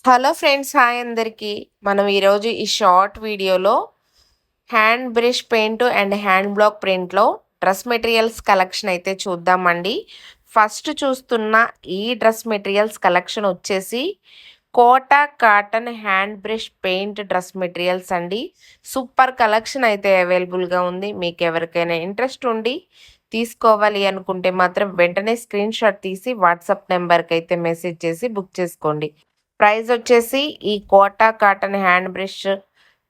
Hello friends, hi అందరికీ. మనం ఈరోజు ఈ షార్ట్ వీడియోలో hand brush paint and hand block ప్రింట్లో డ్రెస్ మెటీరియల్స్ కలెక్షన్ అయితే చూద్దామండి. ఫస్ట్ చూస్తున్న ఈ డ్రెస్ మెటీరియల్స్ కలెక్షన్ వచ్చేసి Kota cotton hand brush paint dress materials అండి. సూపర్ కలెక్షన్ అయితే అవైలబుల్గా ఉంది. మీకు ఎవరికైనా ఇంట్రెస్ట్ ఉండి తీసుకోవాలి అనుకుంటే మాత్రం వెంటనే స్క్రీన్ షాట్ తీసి వాట్సాప్ నెంబర్కి అయితే మెసేజ్ చేసి బుక్ చేసుకోండి. ప్రైస్ వచ్చేసి ఈ Kota cotton hand brush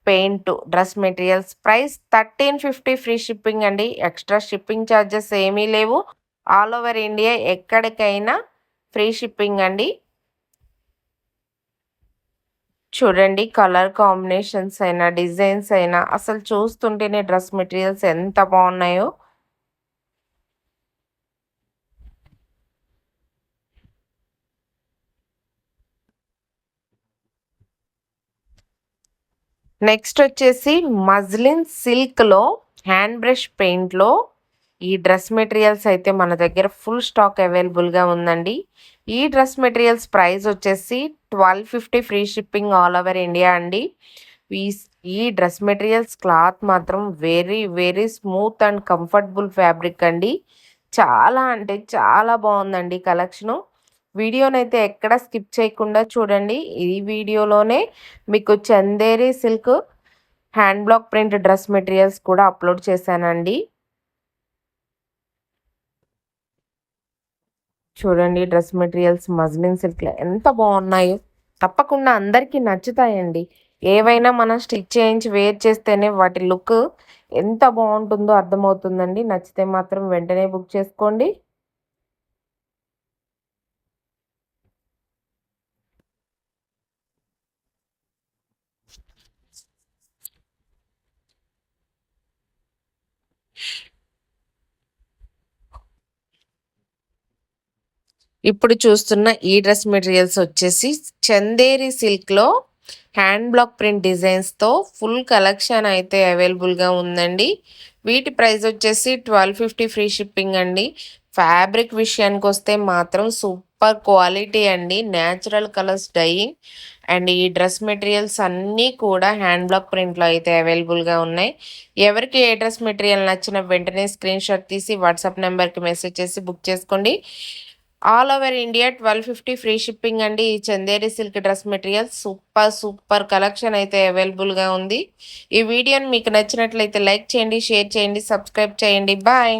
paint dress materials price 1350 free shipping అండి. ఎక్స్ట్రా షిప్పింగ్ ఛార్జెస్ ఏమీ లేవు. ఆల్ ఓవర్ ఇండియా ఎక్కడికైనా ఫ్రీ షిప్పింగ్ అండి. చూడండి, కలర్ కాంబినేషన్స్ అయినా డిజైన్స్ అయినా అసలు చూస్తుంటేనే డ్రెస్ మెటీరియల్స్ ఎంత బాగున్నాయో. నెక్స్ట్ వచ్చేసి మజ్లిన్ సిల్క్లో హ్యాండ్ బ్రష్ పెయింట్లో ఈ డ్రెస్ మెటీరియల్స్ అయితే మన దగ్గర ఫుల్ స్టాక్ అవైలబుల్గా ఉందండి. ఈ డ్రెస్ మెటీరియల్స్ ప్రైస్ వచ్చేసి 1250 free shipping all over India అండి. ఈ ఈ డ్రెస్ మెటీరియల్స్ క్లాత్ మాత్రం very very smooth and comfortable fabric అండి. చాలా అంటే చాలా బాగుందండి కలెక్షను. వీడియోనైతే ఎక్కడ స్కిప్ చేయకుండా చూడండి. ఈ వీడియోలోనే మీకు Chanderi silk hand block print dress materials కూడా అప్లోడ్ చేశానండి. చూడండి, డ్రెస్ మెటీరియల్స్ మజ్లిన్ సిల్క్లో ఎంత బాగున్నాయో. తప్పకుండా అందరికీ నచ్చుతాయండి. ఏవైనా మనం స్టిచ్ చేయించి వేర్ చేస్తేనే వాటి లుక్ ఎంత బాగుంటుందో అర్థమవుతుందండి. నచ్చితే మాత్రం వెంటనే బుక్ చేసుకోండి. ఇప్పుడు చూస్తున్న ఈ డ్రెస్ మెటీరియల్స్ వచ్చేసి చందేరి సిల్క్లో హ్యాండ్ బ్లాక్ ప్రింట్ డిజైన్స్తో ఫుల్ కలెక్షన్ అయితే అవైలబుల్గా ఉందండి. వీటి ప్రైస్ వచ్చేసి 1250 ఫ్రీ షిప్పింగ్ అండి. ఫ్యాబ్రిక్ విషయానికి వస్తే మాత్రం సూపర్ క్వాలిటీ అండి. న్యాచురల్ కలర్స్ డైయింగ్ అండ్ ఈ డ్రెస్ మెటీరియల్స్ అన్నీ కూడా హ్యాండ్ బ్లాక్ ప్రింట్లో అయితే అవైలబుల్గా ఉన్నాయి. ఎవరికి ఏ డ్రెస్ మెటీరియల్ నచ్చిన వెంటనే స్క్రీన్ షాట్ తీసి వాట్సాప్ నెంబర్కి మెసేజ్ చేసి బుక్ చేసుకోండి. All over India 1250 free shipping అండి. ఈ Chanderi silk dress material super super collection అయితే అవైలబుల్గా ఉంది. ఈ వీడియోని మీకు నచ్చినట్లయితే లైక్ చేయండి, షేర్ చేయండి, సబ్స్క్రైబ్ చేయండి. బాయ్.